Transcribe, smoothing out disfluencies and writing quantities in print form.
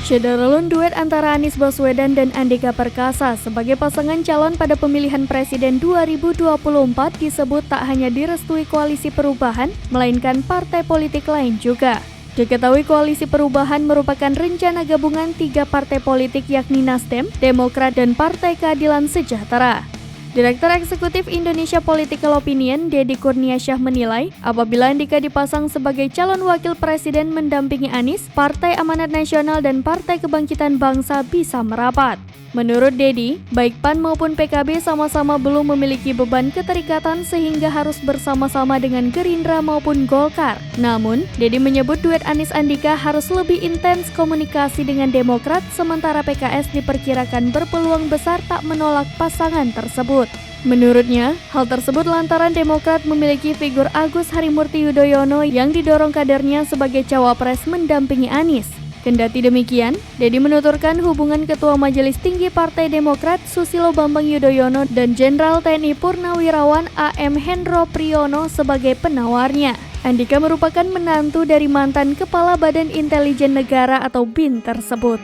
Syederulun duet antara Anies Baswedan dan Andika Perkasa sebagai pasangan calon pada pemilihan presiden 2024 disebut tak hanya direstui Koalisi Perubahan, melainkan partai politik lain juga. Diketahui Koalisi Perubahan merupakan rencana gabungan 3 partai politik yakni Nasdem, Demokrat, dan Partai Keadilan Sejahtera. Direktur Eksekutif Indonesia Political Opinion, Deddy Kurniasyah menilai, apabila Andika dipasang sebagai calon wakil presiden mendampingi Anies, Partai Amanat Nasional dan Partai Kebangkitan Bangsa bisa merapat. Menurut Deddy, baik PAN maupun PKB sama-sama belum memiliki beban keterikatan sehingga harus bersama-sama dengan Gerindra maupun Golkar. Namun, Deddy menyebut duet Anies Andika harus lebih intens komunikasi dengan Demokrat, sementara PKS diperkirakan berpeluang besar tak menolak pasangan tersebut. Menurutnya, hal tersebut lantaran Demokrat memiliki figur Agus Harimurti Yudhoyono yang didorong kadernya sebagai cawapres mendampingi Anies. Kendati demikian, Deddy menuturkan hubungan Ketua Majelis Tinggi Partai Demokrat Susilo Bambang Yudhoyono dan Jenderal TNI Purnawirawan AM Hendro Priyono sebagai penawarnya. Andika merupakan menantu dari mantan Kepala Badan Intelijen Negara atau BIN tersebut.